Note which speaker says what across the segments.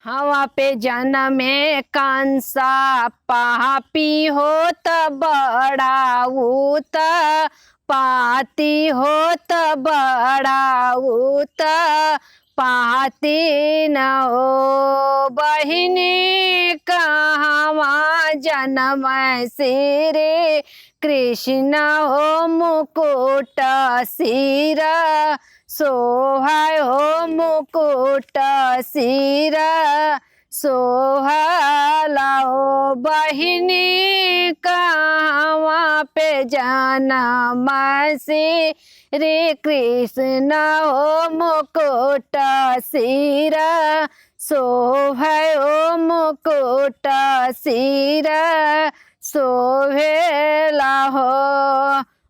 Speaker 1: हवा पे जनमे कंसा पापी होत बड़ा ऊत पाती होत बड़ा ऊत पाती न हो बहिनी कहवा जन्म सिरे कृष्ण हो मुकुट सिर सोहाय हो मुकुट सिर सोहला हो बहिनी कहवा पे जन्म श्री कृष्ण हो मुकुट सिर शोभय हो मुकुट सिर शोभेला हो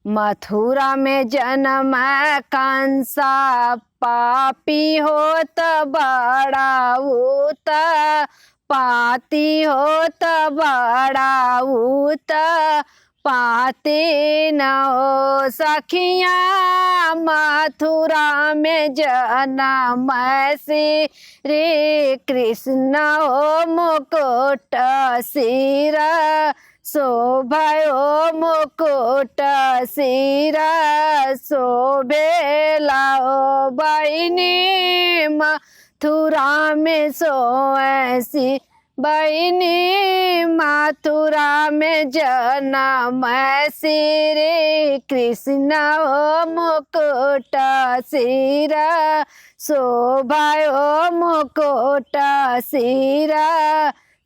Speaker 1: मथुरा में जन्म कंसा पापी होत बड़ा ऊत पाती होत बड़ा ऊत पाती न हो सखिया मथुरा में जन्म श्री कृष्ण हो मुकुट सिर शोभय हो मुकुट सिर शोभेला हो बहिनी मथुरा में सोऐसी बहिनी मथुरा में जन्म श्री कृष्ण हो मुकुट सिर शोभय हो मुकुट सिर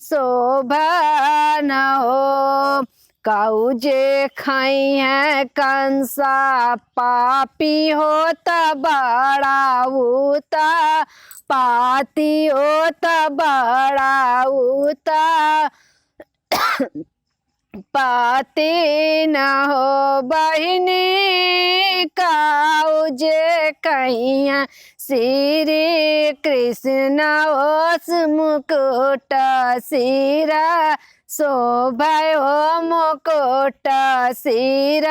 Speaker 1: शोभन हो काऊ जे खाई है कंसा पापी होत बड़ा ऊत पाती होत बड़ा ऊत पाती न हो बहिनी काऊ जे कहिया श्री कृष्ण ओस मुकुट सिर शोभय हो मुकुट सिर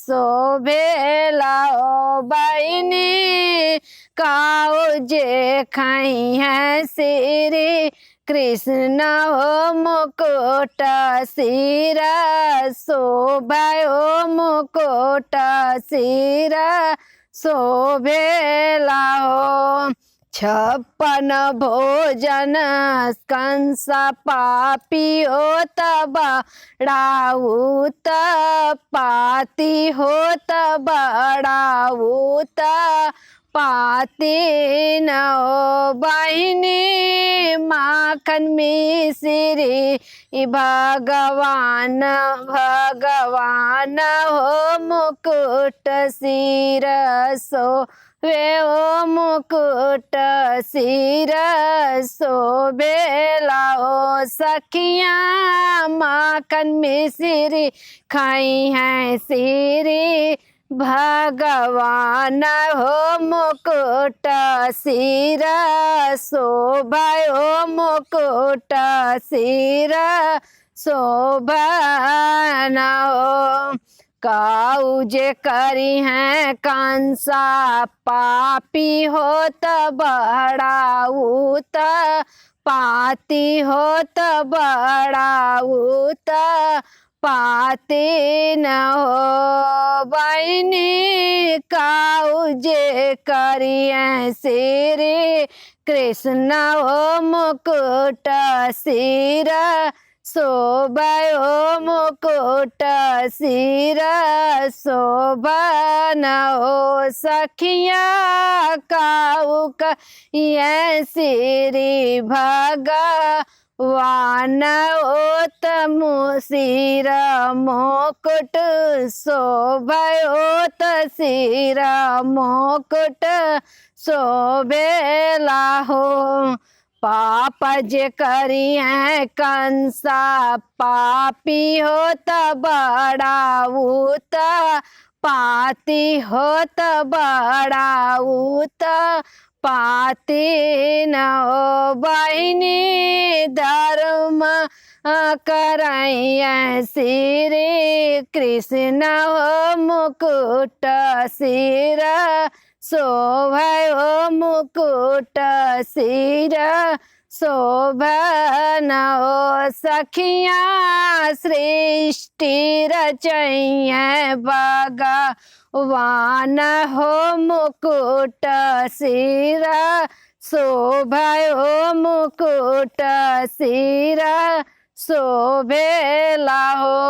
Speaker 1: शोभेला हो बहिनी काऊ जे खाई है श्री कृष्ण हो मुकुट सिर शोभय हो मुकुट सिर शोभेला हो 56 भोजन कंसा पापी होत बड़ा ऊत पाती होत बड़ा ऊत पाती न हो बहिनी माखन मिश्री भगवान भगवान हो मुकुट सिर सो वे ओ मुकुट सिर शोभेला हो सखिया माखन मिश्री खाई है श्री भगवान हो मुकुट सिर शोभय हो मुकुट सिर शोभन हो काऊ जे करी है कंसा पापी होत बड़ा ऊत पाती होत बड़ा ऊत पाती न हो बहिनी काऊ जे करिए श्री कृष्ण हो मुकुट सिर शोभय हो मुकुट सिर शोभन हो सखिया काऊ कहिए श्री भगवान ओत सिर मुकुट शोभय ओत सिर मुकुट शोभेला हो पाप जे करी है कंसा पापी होत बड़ा ऊत पाती होत बड़ा ऊत पाती न हो बहिनी धर्म कराइए श्री कृष्ण हो मुकुट सिर शोभय हो मुकुट सिर शोभन हो सखियाँ सृष्टि रचैया भगवान हो मुकुट सिरा शोभयो मुकुट सिरा शोभेला हो।